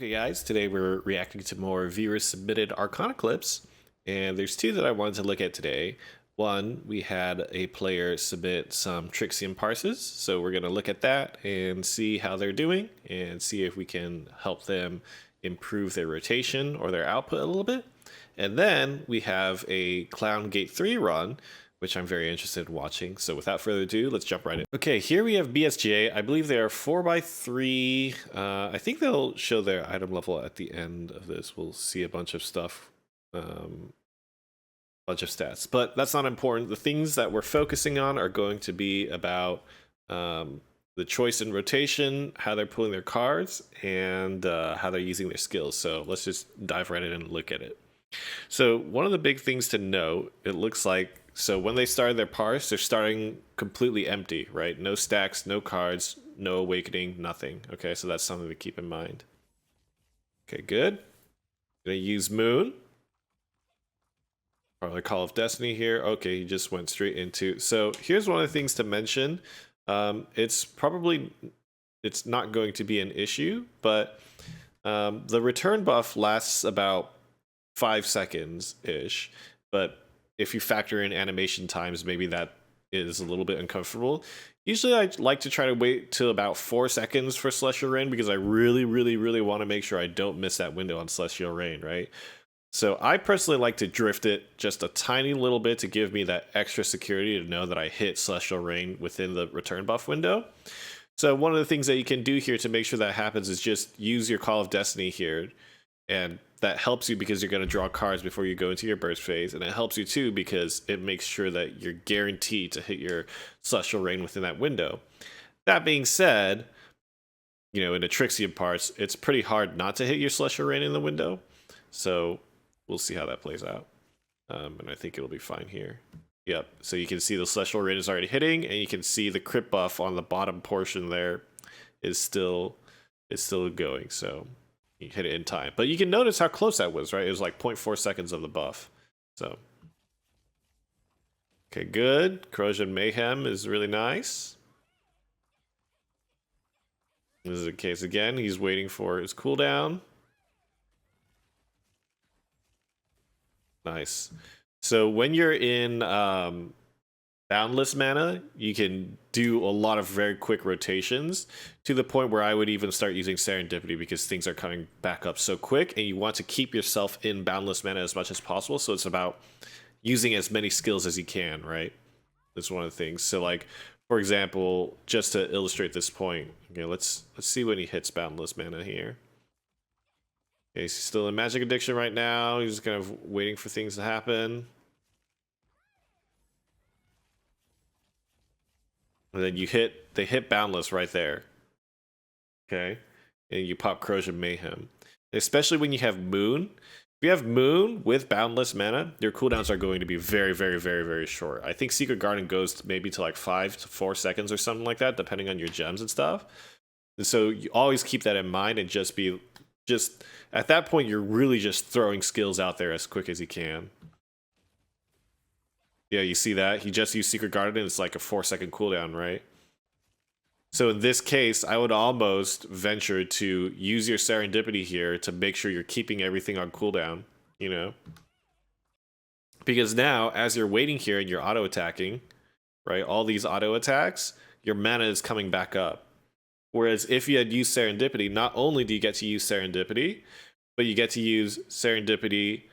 Okay guys, today we're reacting to more viewer submitted Arcana clips, and there's two that I wanted to look at today. One, we had a player submit some Trixion parses, so we're going to look at that and see how they're doing and see if we can help them improve their rotation or their output a little bit. And then we have a Clown Gate 3 run, which I'm very interested in watching. So without further ado, let's jump right in. Okay, here we have BSJ. I believe they are 4x3. I think they'll show their item level at the end of this. We'll see a bunch of stuff, bunch of stats, but that's not important. The things that we're focusing on are going to be about the choice in rotation, how they're pulling their cards, and how they're using their skills. So let's just dive right in and look at it. So one of the big things to note, it looks like, so when they started their parse, they're starting completely empty, right? No stacks, no cards, no awakening, nothing. Okay, so that's something to keep in mind. Okay, good. Gonna use Moon. Probably Call of Destiny here. Okay, he just went straight into. So here's one of the things to mention. It's not going to be an issue, but the return buff lasts about 5 seconds ish, but if you factor in animation times, maybe that is a little bit uncomfortable. Usually I like to try to wait till about 4 seconds for Celestial Rain because I really want to make sure I don't miss that window on Celestial Rain, right? So I personally like to drift it just a tiny little bit to give me that extra security to know that I hit Celestial Rain within the return buff window. So one of the things that you can do here to make sure that happens is just use your Call of Destiny here, and that helps you because you're going to draw cards before you go into your burst phase, and it helps you too because it makes sure that you're guaranteed to hit your Celestial Rain within that window. That being said, you know, in a Trixion parse, it's pretty hard not to hit your Celestial Rain in the window, so we'll see how that plays out, and I think it'll be fine here. Yep, so you can see the Celestial Rain is already hitting, and you can see the crit buff on the bottom portion there is still going, so you hit it in time. But you can notice how close that was, right? It was like 0.4 seconds of the buff. So, okay, good. Corrosion Mayhem is really nice. This is the case again. He's waiting for his cooldown. Nice. So when you're in Boundless Mana, you can do a lot of very quick rotations to the point where I would even start using Serendipity because things are coming back up so quick and you want to keep yourself in Boundless Mana as much as possible. So it's about using as many skills as you can, right? That's one of the things. So like, for example, just to illustrate this point, okay, let's see when he hits Boundless Mana here. Okay, he's still in Magic Addiction right now. He's kind of waiting for things to happen. And then they hit Boundless right there. Okay. And you pop Corrosion Mayhem. Especially when you have Moon. If you have Moon with Boundless Mana, your cooldowns are going to be very short. I think Secret Garden goes to maybe to like 5 to 4 seconds or something like that, depending on your gems and stuff. And so you always keep that in mind and just at that point, you're really just throwing skills out there as quick as you can. Yeah, you see that? He just used Secret Garden and it's like a 4-second cooldown, right? So in this case, I would almost venture to use your Serendipity here to make sure you're keeping everything on cooldown, you know? Because now, as you're waiting here and you're auto-attacking, right, all these auto-attacks, your mana is coming back up. Whereas if you had used Serendipity, not only do you get to use Serendipity, but you get to use Serendipity,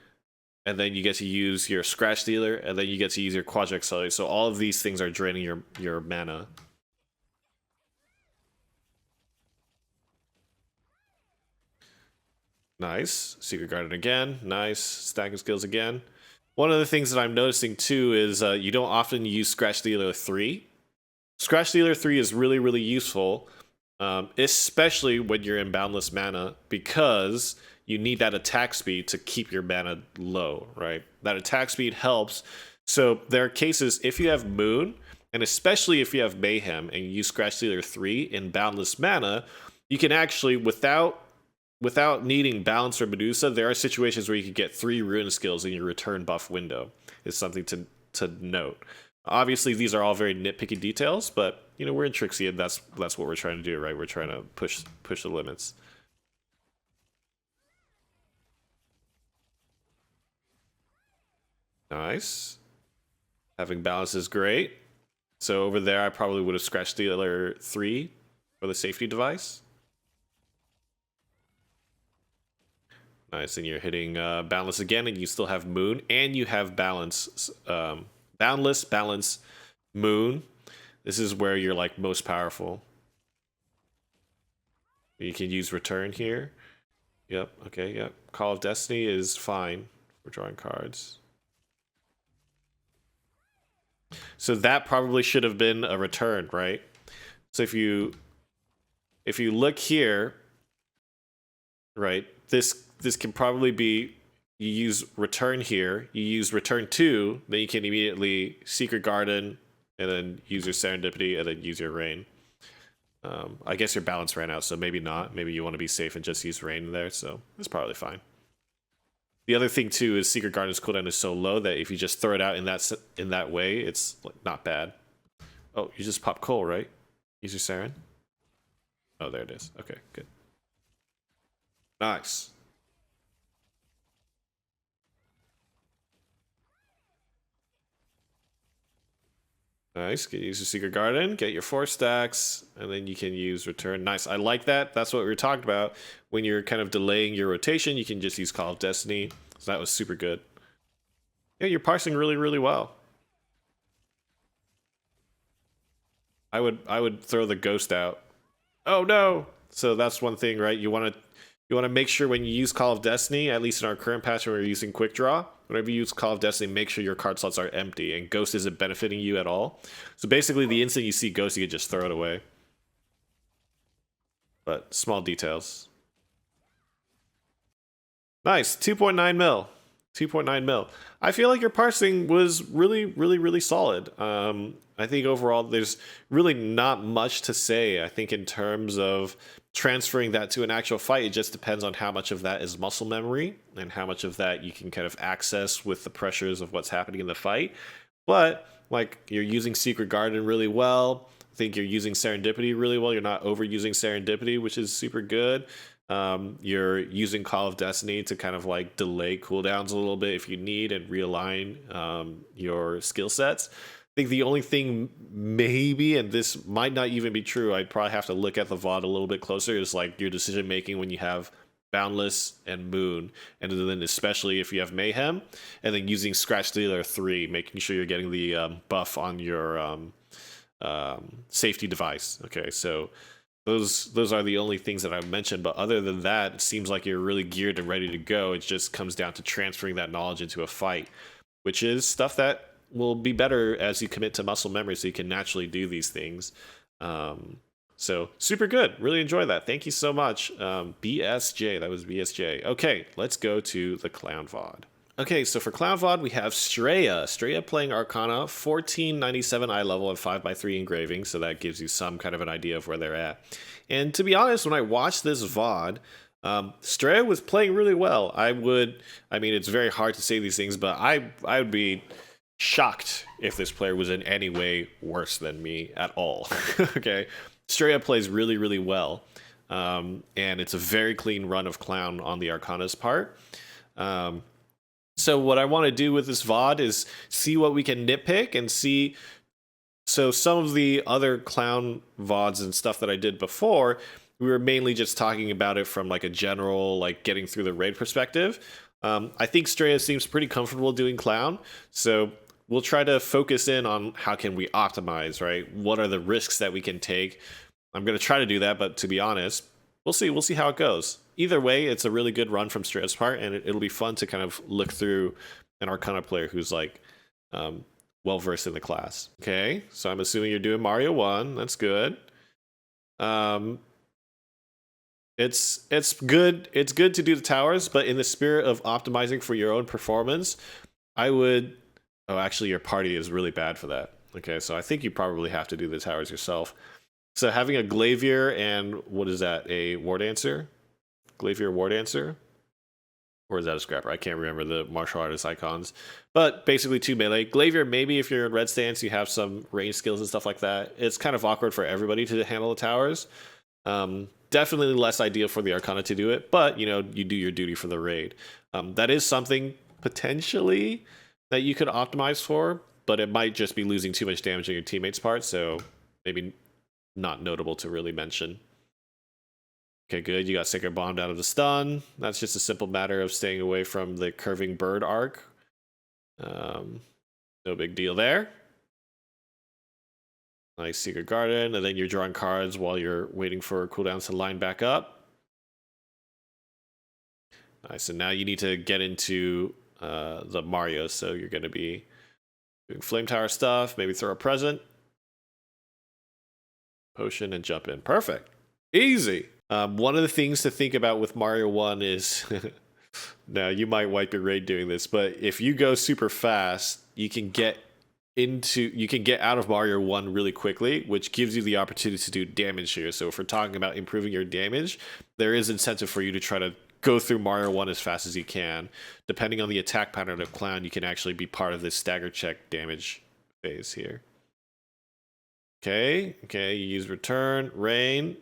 and then you get to use your Scratch Dealer, and then you get to use your Quadra Accelerator. So all of these things are draining your mana. Nice. Secret Garden again. Nice. Stacking skills again. One of the things that I'm noticing too is you don't often use Scratch Dealer 3. Scratch Dealer 3 is really useful, especially when you're in Boundless Mana, because you need that attack speed to keep your mana low, right? That attack speed helps. So there are cases, if you have Moon, and especially if you have Mayhem, and you use Scratch Dealer 3 in Boundless Mana, you can actually, without needing Balance or Medusa, there are situations where you can get 3 Ruin skills in your return buff window. Is something to note. Obviously, these are all very nitpicky details, but you know, we're in Trixie, and that's what we're trying to do, right? We're trying to push the limits. Nice. Having balance is great. So over there, I probably would have scratched the other 3 for the safety device. Nice, and you're hitting Boundless again, and you still have Moon, and you have Balance, Boundless, Balance, Moon. This is where you're like most powerful. You can use Return here. Yep, okay, yep. Call of Destiny is fine for drawing cards. So that probably should have been a return, right? So if you look here, right, this can probably be, you use return here, you use return 2, then you can immediately Secret Garden, and then use your Serendipity, and then use your Rain. I guess your balance ran out, so maybe not. Maybe you want to be safe and just use Rain there, so it's probably fine. The other thing too is Secret Garden's cooldown is so low that if you just throw it out in that way, it's like not bad. Oh, you just pop Cole, right? Use your Saren. Oh, there it is. Okay, good. Nice. Nice. Use your Secret Garden, get your 4 stacks, and then you can use Return. Nice. I like that. That's what we were talking about. When you're kind of delaying your rotation, you can just use Call of Destiny. So that was super good. Yeah, you're parsing really, really well. I would throw the Ghost out. Oh no! So that's one thing, right? You want to make sure when you use Call of Destiny, at least in our current patch when we're using Quick Draw, whenever you use Call of Destiny, make sure your card slots are empty and Ghost isn't benefiting you at all. So basically, the instant you see Ghost, you can just throw it away. But small details. Nice, 2.9 mil. 2.9 mil. I feel like your parsing was really, really, really solid. I think overall there's really not much to say. I think in terms of transferring that to an actual fight, it just depends on how much of that is muscle memory and how much of that you can kind of access with the pressures of what's happening in the fight. But like you're using Secret Garden really well. I think you're using Serendipity really well. You're not overusing Serendipity, which is super good. You're using Call of Destiny to kind of like delay cooldowns a little bit if you need and realign your skill sets. I think the only thing maybe, and this might not even be true, I'd probably have to look at the VOD a little bit closer, is like your decision making when you have Boundless and Moon, and then especially if you have Mayhem, and then using Scratch Dealer 3, making sure you're getting the buff on your safety device. Okay, so those are the only things that I've mentioned, but other than that, it seems like you're really geared and ready to go. It just comes down to transferring that knowledge into a fight, which is stuff that will be better as you commit to muscle memory so you can naturally do these things. So super good. Really enjoy that. Thank you so much. BSJ, that was BSJ. Okay, let's go to the Clown VOD. Okay, so for Clown VOD, we have Streiya. Streiya playing Arcana, 1497 eye level and 5x3 engraving, so that gives you some kind of an idea of where they're at. And to be honest, when I watched this VOD, Streiya was playing really well. I mean, it's very hard to say these things, but I would be shocked if this player was in any way worse than me at all. Okay, Streiya plays really, really well, and it's a very clean run of Clown on the Arcana's part. So what I want to do with this VOD is see what we can nitpick and see. So some of the other Clown VODs and stuff that I did before, we were mainly just talking about it from like a general, like getting through the raid perspective. I think Streiya seems pretty comfortable doing Clown, so we'll try to focus in on how can we optimize, right? What are the risks that we can take? I'm going to try to do that, but to be honest, we'll see. We'll see how it goes. Either way, it's a really good run from Streiya's part, and it'll be fun to kind of look through an Arcana player who's like well-versed in the class. Okay, so I'm assuming you're doing Mario 1. That's good. It's good. It's good to do the towers, but in the spirit of optimizing for your own performance, I would... Oh, actually, your party is really bad for that. Okay, so I think you probably have to do the towers yourself. So having a Glavier and what is that? A War Dancer? Glavier War Dancer? Or is that a Scrapper? I can't remember the martial artist icons. But basically 2 melee. Glavier, maybe if you're in red stance, you have some range skills and stuff like that. It's kind of awkward for everybody to handle the towers. Definitely less ideal for the Arcana to do it, but you know, you do your duty for the raid. That is something potentially that you could optimize for, but it might just be losing too much damage on your teammate's part, so maybe not notable to really mention. Okay, good. You got Sacred Bombed out of the stun. That's just a simple matter of staying away from the curving bird arc. No big deal there. Nice Secret Garden, and then you're drawing cards while you're waiting for cooldowns to line back up. Nice, and now you need to get into the Mario, so you're going to be doing Flame Tower stuff, maybe throw a present, potion, and jump in. Perfect. Easy. One of the things to think about with Mario 1 is, now you might wipe your raid doing this, but if you go super fast, you can get out of Mario 1 really quickly, which gives you the opportunity to do damage here. So if we're talking about improving your damage, there is incentive for you to try to go through Mario 1 as fast as you can. Depending on the attack pattern of Clown, you can actually be part of this stagger check damage phase here. Okay, you use Return, Rain,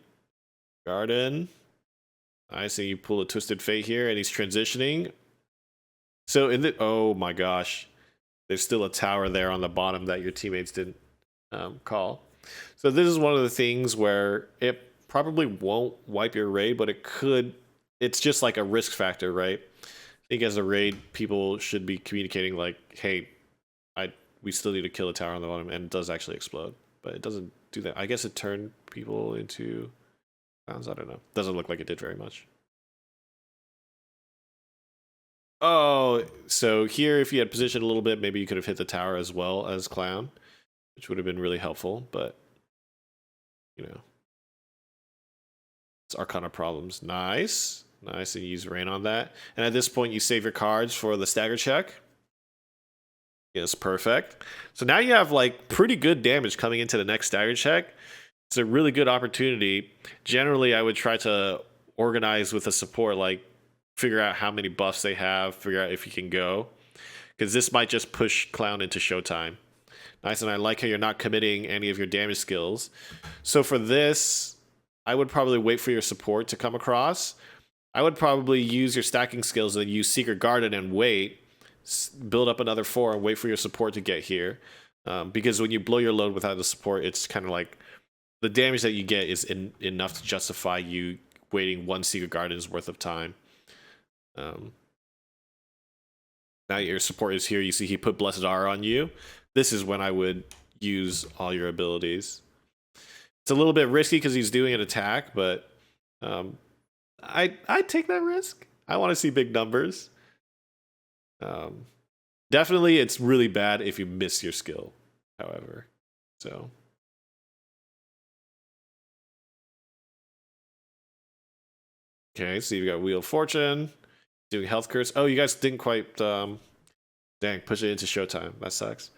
Garden. Nice, and you pull a Twisted Fate here, and he's transitioning. So oh my gosh, there's still a tower there on the bottom that your teammates didn't call. So this is one of the things where it probably won't wipe your raid, but it could. It's just like a risk factor, right? I think as a raid, people should be communicating like, hey, we still need to kill a tower on the bottom, and it does actually explode. But it doesn't do that. I guess it turned people into clowns. I don't know. Doesn't look like it did very much. Oh, so here, if you had positioned a little bit, maybe you could have hit the tower as well as Clown, which would have been really helpful, but, you know. It's Arcana problems. Nice. Nice, and you use Rain on that. And at this point, you save your cards for the stagger check. Yes, perfect. So now you have, like, pretty good damage coming into the next stagger check. It's a really good opportunity. Generally, I would try to organize with a support, like, figure out how many buffs they have, figure out if you can go. Because this might just push Clown into Showtime. Nice, and I like how you're not committing any of your damage skills. So for this, I would probably wait for your support to come across. I would probably use your stacking skills and use Secret Garden and wait. Build up another 4 and wait for your support to get here. Because when you blow your load without the support, it's kind of like the damage that you get is enough to justify you waiting 1 Secret Garden's worth of time. Now your support is here. You see he put Blessed R on you. This is when I would use all your abilities. It's a little bit risky because he's doing an attack, but I'd take that risk. I want to see big numbers. Definitely, it's really bad if you miss your skill, however. So. Okay, so you've got Wheel of Fortune, doing Health Curse. Oh, you guys didn't quite, dang, push it into Showtime. That sucks.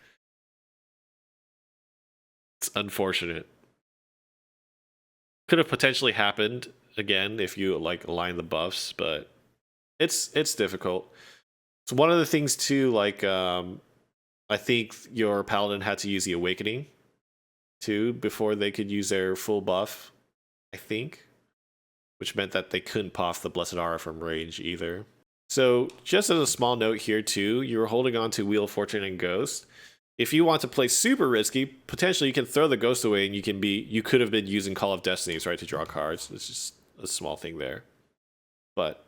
It's unfortunate. Could have potentially happened again if you like align the buffs, but it's difficult. So one of the things too, like I think your paladin had to use the Awakening too before they could use their full buff, I think, which meant that they couldn't pop the Blessed Aura from range either. So just as a small note here too, you're holding on to Wheel of Fortune and Ghost. If you want to play super risky, potentially you can throw the Ghost away and you could have been using Call of Destinies, right, to draw cards. It's just a small thing there. But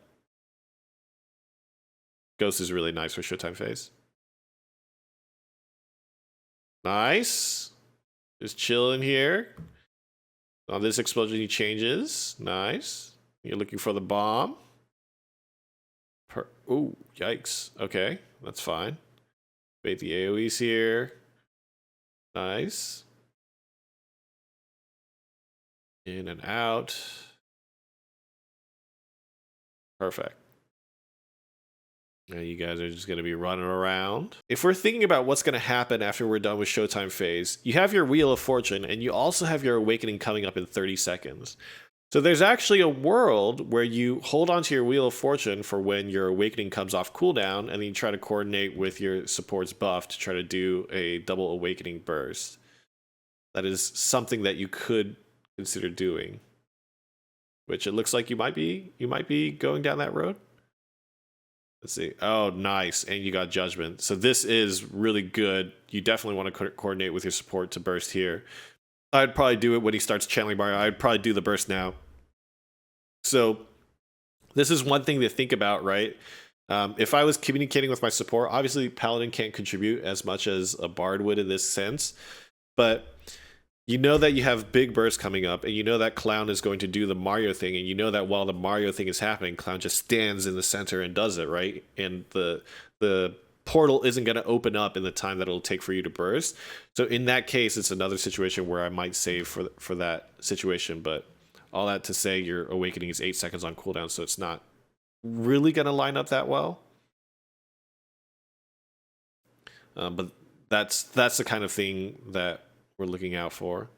Ghost is really nice for Showtime phase. Nice. Just chilling here. On this explosion, he changes. Nice. You're looking for the bomb. Ooh, yikes. Okay, that's fine. Bait the AoEs here. Nice. In and out. Perfect. Now you guys are just going to be running around. If we're thinking about what's going to happen after we're done with Showtime phase, you have your Wheel of Fortune, and you also have your Awakening coming up in 30 seconds. So there's actually a world where you hold onto your Wheel of Fortune for when your Awakening comes off cooldown, and then you try to coordinate with your support's buff to try to do a double Awakening burst. That is something that you could consider doing, which it looks like you might be going down that road. Let's see. Oh, nice. And you got Judgment. So this is really good. You definitely want to coordinate with your support to burst here. I'd probably do it when he starts channeling Mario. I'd probably do the burst now. So this is one thing to think about, right? If I was communicating with my support, obviously Paladin can't contribute as much as a Bard would in this sense, but you know that you have big bursts coming up, and you know that Clown is going to do the Mario thing, and you know that while the Mario thing is happening, Clown just stands in the center and does it, right? And the portal isn't going to open up in the time that it'll take for you to burst. So in that case, it's another situation where I might save for that situation. But all that to say, your Awakening is 8 seconds on cooldown, so it's not really going to line up that well. But that's the kind of thing that we're looking out for.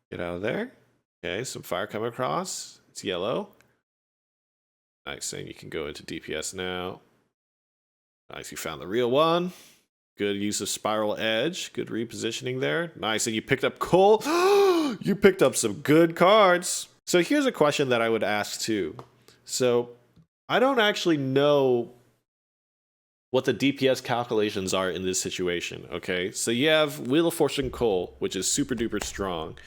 Get out of there. Okay, some fire coming across. It's yellow. Nice, and you can go into DPS now. Nice, you found the real one. Good use of Spiral Edge. Good repositioning there. Nice, and you picked up Cole. You picked up some good cards. So here's a question that I would ask too. So I don't actually know what the DPS calculations are in this situation, okay? So you have Wheel of Fortune Cole, which is super duper strong.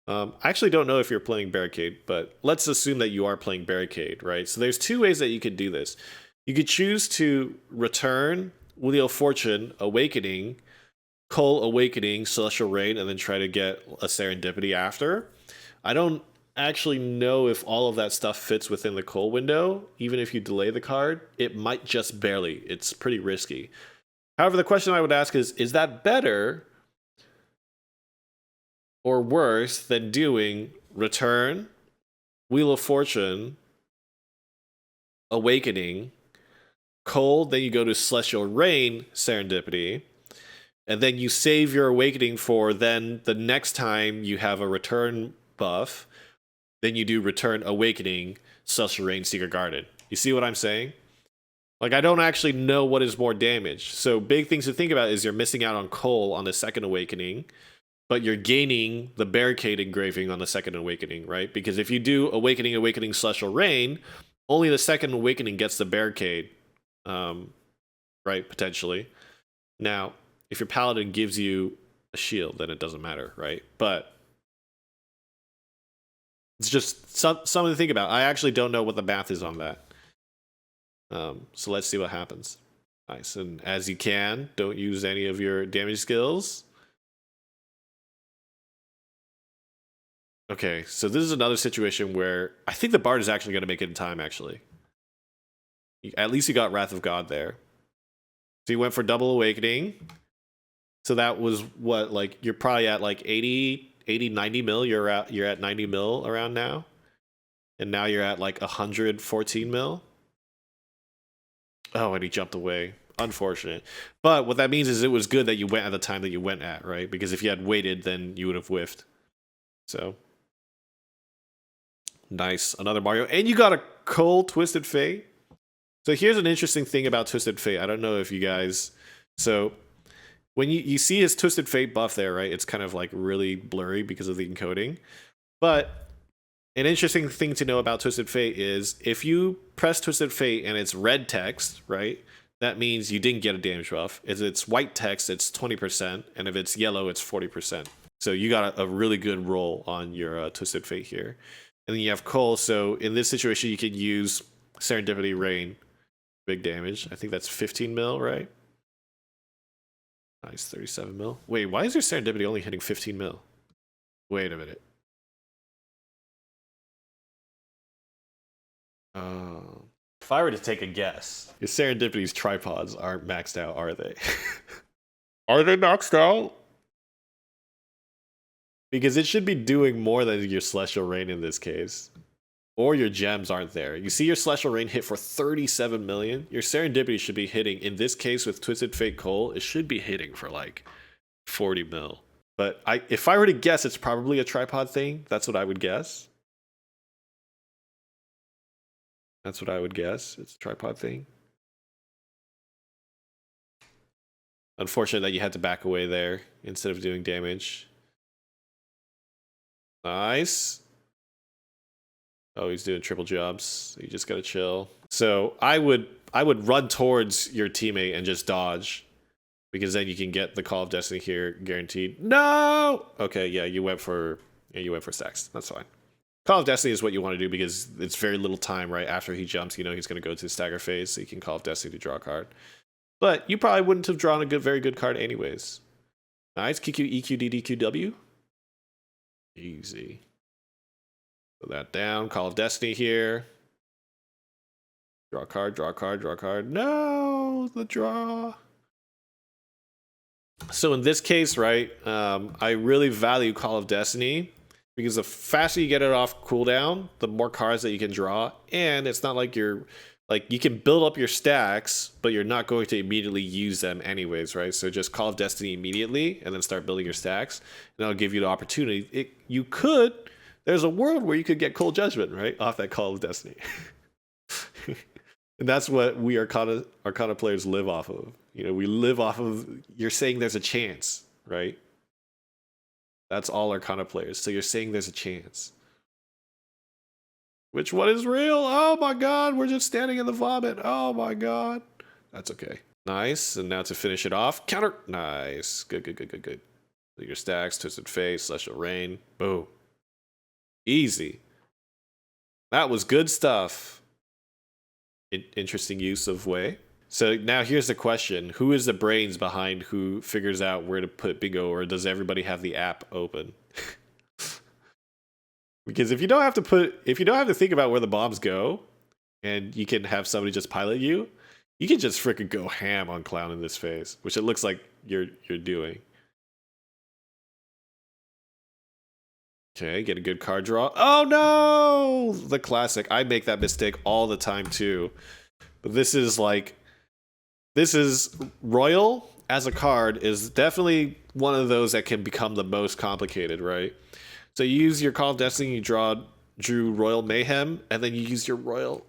I actually don't know if you're playing Barricade, but let's assume that you are playing Barricade, right? So there's two ways that you could do this. You could choose to return Wheel of Fortune, Awakening, Cole Awakening, Celestial Rain, and then try to get a Serendipity after. I don't actually know if all of that stuff fits within the Cole window. Even if you delay the card, it might just barely. It's pretty risky. However, the question I would ask is that better or worse than doing Return, Wheel of Fortune, Awakening, Cole, then you go to Celestial Rain, Serendipity, and then you save your Awakening for then the next time you have a Return buff. Then you do Return, Awakening, Celestial Rain, Secret Garden. You see what I'm saying? Like, I don't actually know what is more damage. So big things to think about is you're missing out on Cole on the second Awakening, but you're gaining the Barricade engraving on the second Awakening, right? Because if you do Awakening, Awakening, Celestial Rain, only the second Awakening gets the Barricade, right? Potentially. Now, if your Paladin gives you a shield, then it doesn't matter, right? But it's just something to think about. I actually don't know what the math is on that. So let's see what happens. Nice. And as you can, don't use any of your damage skills. Okay, so this is another situation where I think the Bard is actually going to make it in time, actually. At least you got Wrath of God there. So you went for double Awakening. So that was what, like, you're probably at like 80, 90 mil. You're at 90 mil around now. And now you're at like 114 mil. Oh, and he jumped away. Unfortunate. But what that means is it was good that you went at the time that you went at, right? Because if you had waited, then you would have whiffed. So nice. Another Mario. And you got a Cole Twisted Fate. So here's an interesting thing about Twisted Fate. I don't know if you guys... So when you see his Twisted Fate buff there, right? It's kind of like really blurry because of the encoding. But an interesting thing to know about Twisted Fate is if you press Twisted Fate and it's red text, right? That means you didn't get a damage buff. If it's white text, it's 20%. And if it's yellow, it's 40%. So you got a really good roll on your Twisted Fate here. And then you have Cole. So in this situation, you could use Serendipity Rain. Big damage. I think that's 15 mil, right? Nice, 37 mil. Wait, why is your Serendipity only hitting 15 mil? Wait a minute. If I were to take a guess, your Serendipity's tripods aren't maxed out, are they? Are they maxed out? Because it should be doing more than your Celestial Rain in this case. Or your gems aren't there. You see your Celestial Rain hit for 37 million. Your Serendipity should be hitting, in this case with Twisted Fate Cole, it should be hitting for like 40 mil. But if I were to guess, it's probably a tripod thing. That's what I would guess. That's what I would guess. It's a tripod thing. Unfortunate that you had to back away there instead of doing damage. Nice. Oh, he's doing triple jumps. You just gotta chill. So I would would run towards your teammate and just dodge, because then you can get the Call of Destiny here guaranteed. No. Okay, yeah, you went for stacks. That's fine. Call of Destiny is what you want to do because it's very little time right after he jumps. You know he's going to go to the stagger phase, so you can Call of Destiny to draw a card. But you probably wouldn't have drawn a very good card anyways. Nice. QQ, EQ, DDQW. Easy. Put that down. Call of Destiny here. Draw a card, draw a card, draw a card. No, the draw. So in this case, right, I really value Call of Destiny because the faster you get it off cooldown, the more cards that you can draw. And it's not like you can build up your stacks, but you're not going to immediately use them anyways, right? So just Call of Destiny immediately and then start building your stacks. And that'll give you the opportunity. There's a world where you could get Cold Judgment, right? Off that Call of Destiny. And that's what we Arcana players live off of. You know, we live off of, you're saying there's a chance, right? That's all Arcana players. So you're saying there's a chance. Which one is real? Oh my god, we're just standing in the vomit. Oh my god. That's okay. Nice. And now to finish it off, counter. Nice. Good, good, good, good, good. Your stacks, Twisted Face, Celestial Rain. Boom. Easy. That was good stuff. Interesting use of Way. So now here's the question. Who is the brains behind who figures out where to put Bingo, or does everybody have the app open? Because if you don't have to think about where the bombs go, and you can have somebody just pilot you, you can just freaking go ham on Clown in this phase, which it looks like you're doing. Okay, get a good card draw. Oh no! The classic. I make that mistake all the time too. But this is Royal as a card is definitely one of those that can become the most complicated, right? So you use your Call of Destiny, you drew Royal Mayhem, and then you use your Royal.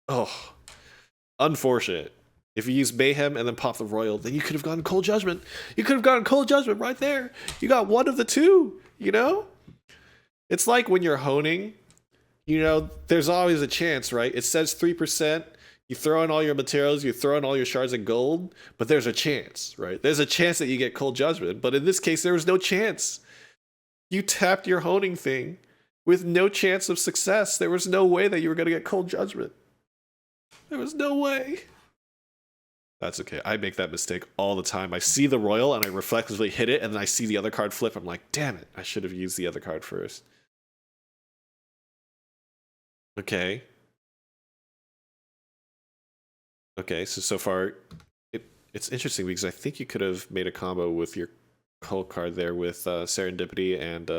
Oh, unfortunate. If you use Mayhem and then pop the Royal, then you could have gotten Cold Judgment. You could have gotten Cold Judgment right there. You got one of the two, you know? It's like when you're honing, you know, there's always a chance, right? It says 3%. You throw in all your materials, you throw in all your shards of gold, but there's a chance, right? There's a chance that you get Cold Judgment. But in this case, there was no chance. You tapped your honing thing with no chance of success. There was no way that you were going to get Cold Judgment. There was no way. That's okay. I make that mistake all the time. I see the Royal and I reflexively hit it, and then I see the other card flip. I'm like, damn it, I should have used the other card first. Okay. Okay, so far, it's interesting because I think you could have made a combo with your Cull card there with Serendipity and...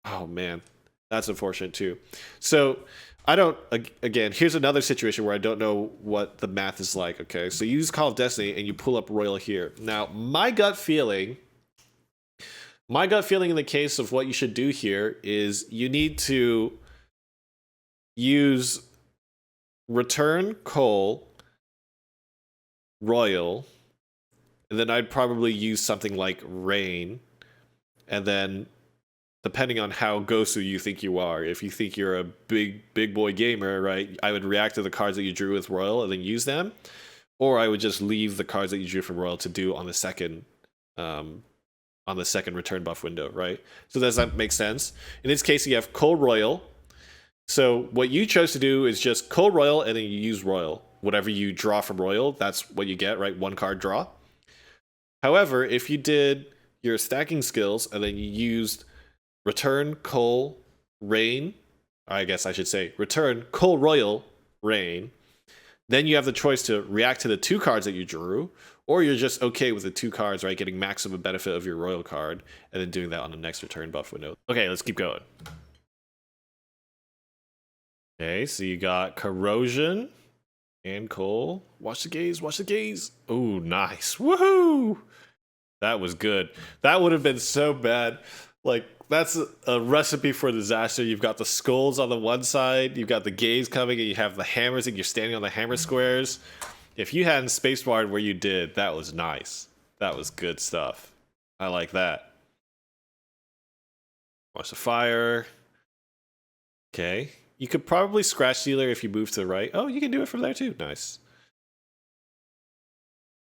oh man, that's unfortunate too. So, I don't... Again, here's another situation where I don't know what the math is like, okay? So you use Call of Destiny and you pull up Royal here. Now, my gut feeling in the case of what you should do here is you need to use Return Cull, Royal, and then I'd probably use something like Rain, and then depending on how Gosu you think you are, if you think you're a big boy gamer, right, I would react to the cards that you drew with Royal and then use them, or I would just leave the cards that you drew from Royal to do on the second return buff window, right? So does that make sense? In this case, you have Cull Royal. So what you chose to do is just Cull Royal and then you use Royal. Whatever you draw from Royal, that's what you get, right? One card draw. However, if you did your stacking skills and then you used Return Cull Rain, I guess I should say Return Cull Royal Rain, then you have the choice to react to the two cards that you drew, or you're just okay with the two cards, right? Getting maximum benefit of your Royal card and then doing that on the next return buff window. Okay, let's keep going. Okay, so you got Corrosion and Cull. Watch the gaze, watch the gaze. Oh, nice. Woohoo! That was good. That would have been so bad. Like, that's a recipe for disaster. You've got the skulls on the one side, you've got the gaze coming, and you have the hammers, and you're standing on the hammer squares. If you hadn't spacebarred where you did, that was nice. That was good stuff. I like that. Watch the fire. Okay. You could probably scratch Sealer if you move to the right. Oh, you can do it from there too. Nice.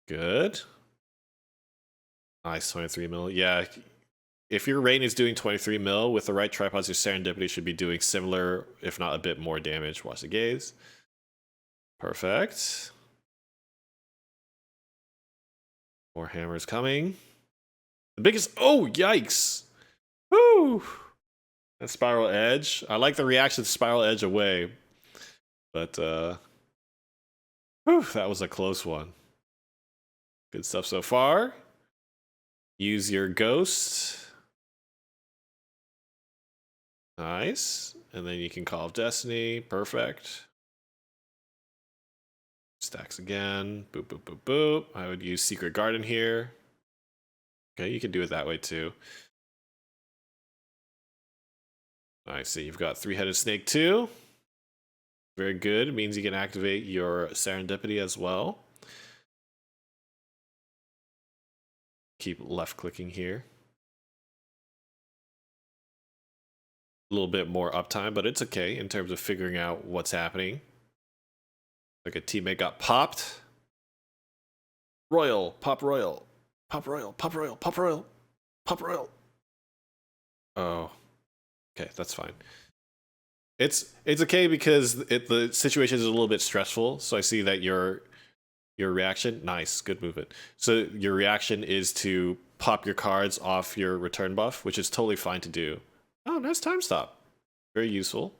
Good. Nice, 23 mil. Yeah, if your rain is doing 23 mil with the right tripods, your Serendipity should be doing similar, if not a bit more damage. Watch the gaze. Perfect. More hammers coming. The biggest. Oh, yikes. Woo! That Spiral Edge. I like the reaction to Spiral Edge away. But, whew, that was a close one. Good stuff so far. Use your Ghost. Nice. And then you can Call of Destiny. Perfect. Stacks again. Boop, boop, boop, boop. I would use Secret Garden here. Okay, you can do it that way too. I see. You've got Three-Headed Snake too. Very good. It means you can activate your Serendipity as well. Keep left clicking here. A little bit more uptime, but it's okay in terms of figuring out what's happening. Like a teammate got popped. Royal, pop royal, pop royal, pop royal, pop royal, pop royal. Oh, okay, that's fine. It's okay because the situation is a little bit stressful. So I see that your reaction, nice, good movement. So your reaction is to pop your cards off your return buff, which is totally fine to do. Oh, nice time stop. Very useful.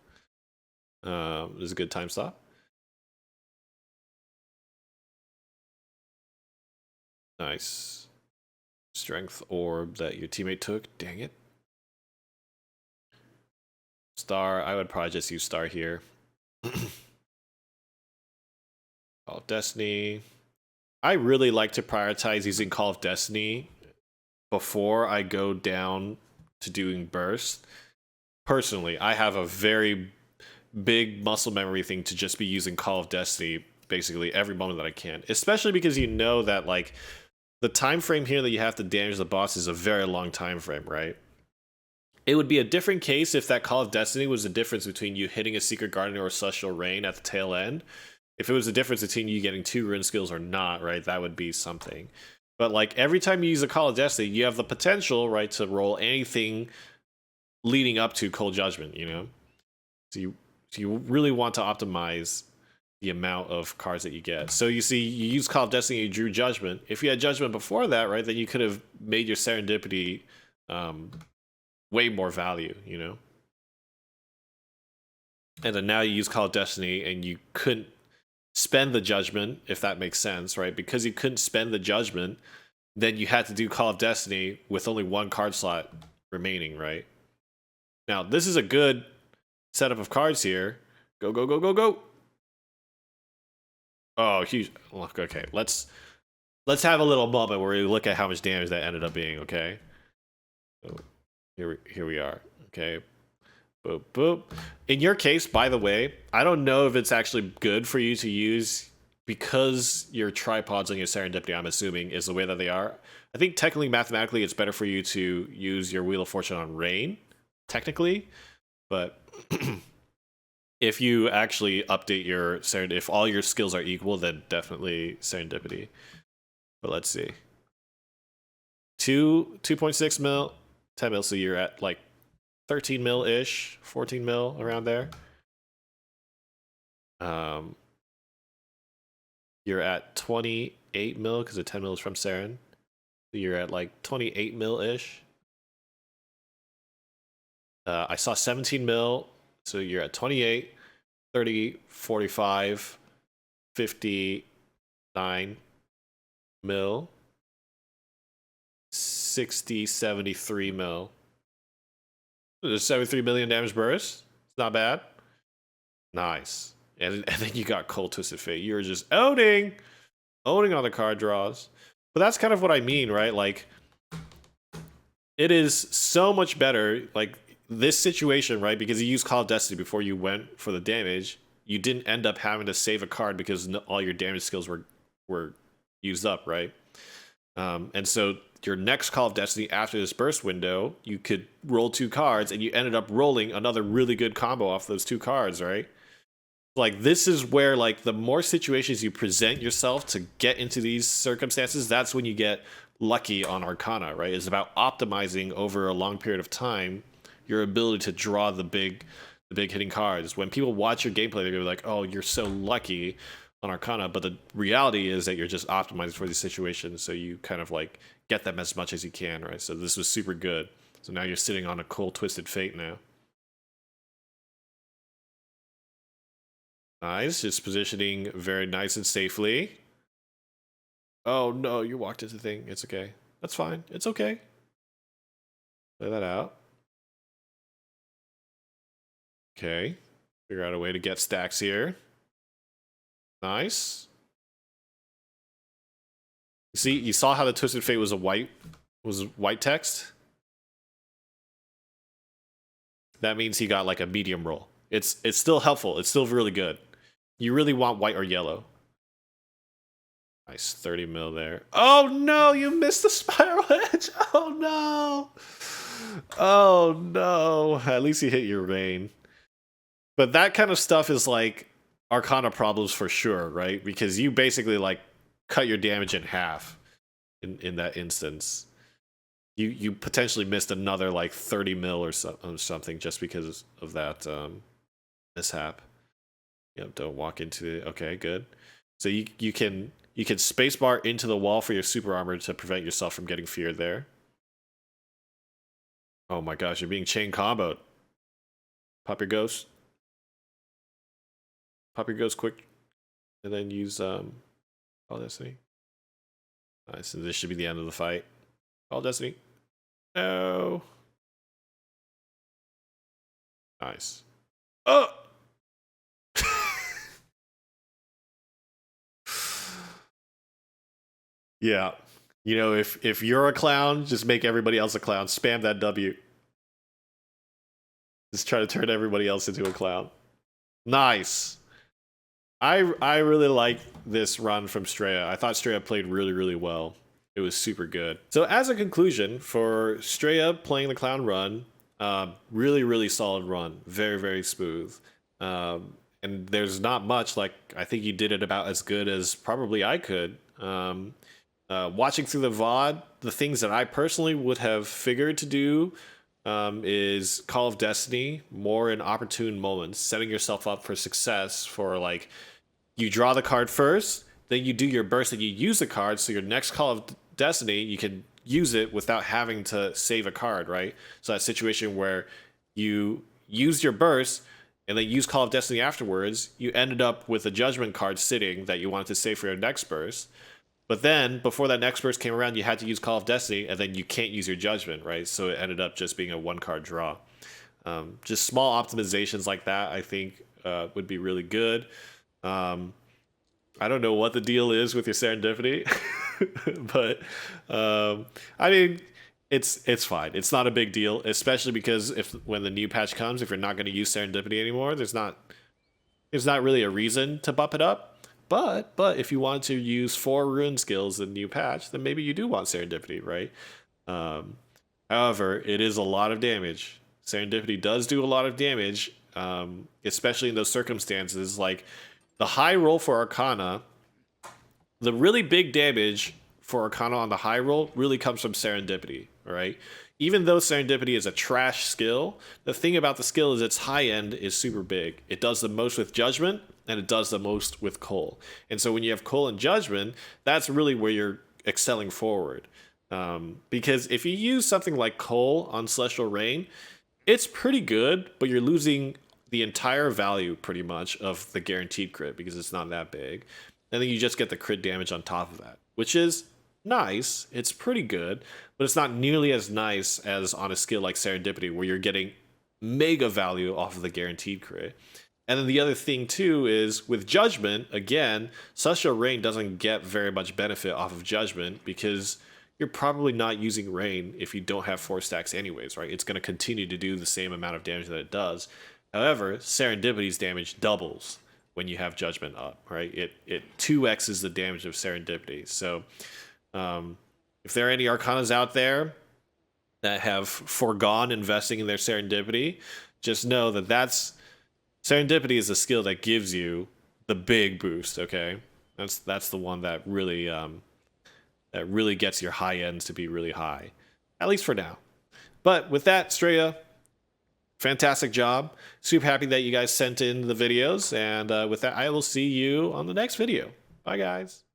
This is a good time stop. Nice. Strength orb that your teammate took. Dang it. Star, I would probably just use Star here. Call of Destiny. I really like to prioritize using Call of Destiny before I go down to doing Burst. Personally, I have a very big muscle memory thing to just be using Call of Destiny basically every moment that I can. Especially because you know that like the time frame here that you have to damage the boss is a very long time frame, right? It would be a different case if that Call of Destiny was the difference between you hitting a Secret Garden or a Celestial Rain at the tail end. If it was the difference between you getting 2 rune skills or not, right, that would be something. But like every time you use a Call of Destiny, you have the potential, right, to roll anything leading up to Cold Judgment, you know? So you really want to optimize the amount of cards that you get. So you see, you use Call of Destiny, you drew Judgment. If you had Judgment before that, right, then you could have made your Serendipity way more value, you know? And then now you use Call of Destiny and you couldn't spend the Judgment, if that makes sense, right? Because you couldn't spend the Judgment, then you had to do Call of Destiny with only 1 card slot remaining, right? Now, this is a good setup of cards here. Go, go, go, go, go. Oh, huge. Look, okay. Let's have a little moment where we look at how much damage that ended up being, okay? So here we are. Okay. Boop, boop. In your case, by the way, I don't know if it's actually good for you to use because your tripods and your Serendipity, I'm assuming, is the way that they are. I think technically, mathematically, it's better for you to use your Wheel of Fortune on Rain, technically. But if you actually update your Serendipity, if all your skills are equal, then definitely Serendipity. But let's see. 2.6 mil, 10 mil, so you're at like 13 mil-ish, 14 mil, around there. You're at 28 mil, because the 10 mil is from Saren. So you're at like 28 mil-ish. I saw 17 mil, so you're at 28, 30, 45, 59 mil, 60, 73 mil. There's 73 million damage burst. It's not bad. Nice. And then you got Cold Twisted Fate. You're just owning on the card draws. But that's kind of what I mean, right? Like, it is so much better, like, this situation, right? Because you used Call of Destiny before you went for the damage. You didn't end up having to save a card because all your damage skills were used up, right? And so your next Call of Destiny after this burst window, you could roll 2 cards, and you ended up rolling another really good combo off those 2 cards, right? Like, this is where, like, the more situations you present yourself to get into these circumstances, that's when you get lucky on Arcana, right? It's about optimizing over a long period of time your ability to draw the big hitting cards. When people watch your gameplay, they're gonna be like, "Oh, you're so lucky on Arcana," but the reality is that you're just optimizing for these situations, so you kind of like get them as much as you can, right? So this was super good. So now you're sitting on a cool Twisted Fate now. Nice, just positioning very nice and safely. Oh no, you walked into the thing. It's okay. That's fine. It's okay. Play that out. Okay. Figure out a way to get stacks here. Nice. See, you saw how the Twisted Fate was white text? That means he got like a medium roll. It's still helpful. It's still really good. You really want white or yellow. Nice, 30 mil there. Oh no, you missed the spiral edge. Oh no. Oh no. At least you hit your vein. But that kind of stuff is like Arcana problems for sure, right? Because you basically like cut your damage in half in that instance. You potentially missed another like 30 mil or something just because of that mishap. Yep, don't walk into it. Okay, good. So you can spacebar into the wall for your super armor to prevent yourself from getting feared there. Oh my gosh, you're being chain comboed. Pop your ghost. Pop your ghost quick. And then use Call Destiny. Nice, so this should be the end of the fight. Call Destiny. No. Nice. Oh! Yeah. You know, if you're a clown, just make everybody else a clown. Spam that W. Just try to turn everybody else into a clown. Nice. I really like this run from Streiya. I thought Streiya played really well. It was super good. So as a conclusion, for Streiya playing the clown run, really solid run. Very smooth. And there's not much. Like, I think you did it about as good as probably I could. Watching through the VOD, the things that I personally would have figured to do is Call of Destiny more in opportune moments, setting yourself up for success for like you draw the card first, then you do your burst and you use the card, so your next Call of Destiny, you can use it without having to save a card, right? So that situation where you use your burst and then use Call of Destiny afterwards, you ended up with a judgment card sitting that you wanted to save for your next burst. But then, before that next burst came around, you had to use Call of Destiny, and then you can't use your judgment, right? So it ended up just being a 1-card draw. Just small optimizations like that, I think, would be really good. I don't know what the deal is with your serendipity, but I mean, it's fine. It's not a big deal, especially because when the new patch comes, if you're not going to use serendipity anymore, there's not really a reason to bump it up. But if you want to use 4 rune skills in the new patch, then maybe you do want serendipity, right? However, it is a lot of damage. Serendipity does do a lot of damage, especially in those circumstances. Like the high roll for Arcana, the really big damage for Arcana on the high roll really comes from serendipity, right? Even though serendipity is a trash skill, the thing about the skill is its high end is super big. It does the most with judgment, and it does the most with Cole. And so when you have Cole and judgment, that's really where you're excelling forward. Because if you use something like Cole on Celestial Rain, it's pretty good, but you're losing the entire value pretty much of the guaranteed crit because it's not that big. And then you just get the crit damage on top of that, which is nice. It's pretty good, but it's not nearly as nice as on a skill like Serendipity, where you're getting mega value off of the guaranteed crit. And then the other thing too is with Judgment, again, Celestial Rain doesn't get very much benefit off of Judgment because you're probably not using Rain if you don't have 4 stacks anyways, right? It's going to continue to do the same amount of damage that it does. However, Serendipity's damage doubles when you have Judgment up, right? It 2x's the damage of Serendipity. So if there are any Arcanas out there that have foregone investing in their serendipity, just know that serendipity is a skill that gives you the big boost. Okay, that's the one that really gets your high ends to be really high, at least for now. But with that, Streiya, fantastic job. Super happy that you guys sent in the videos, and with that, I will see you on the next video. Bye, guys.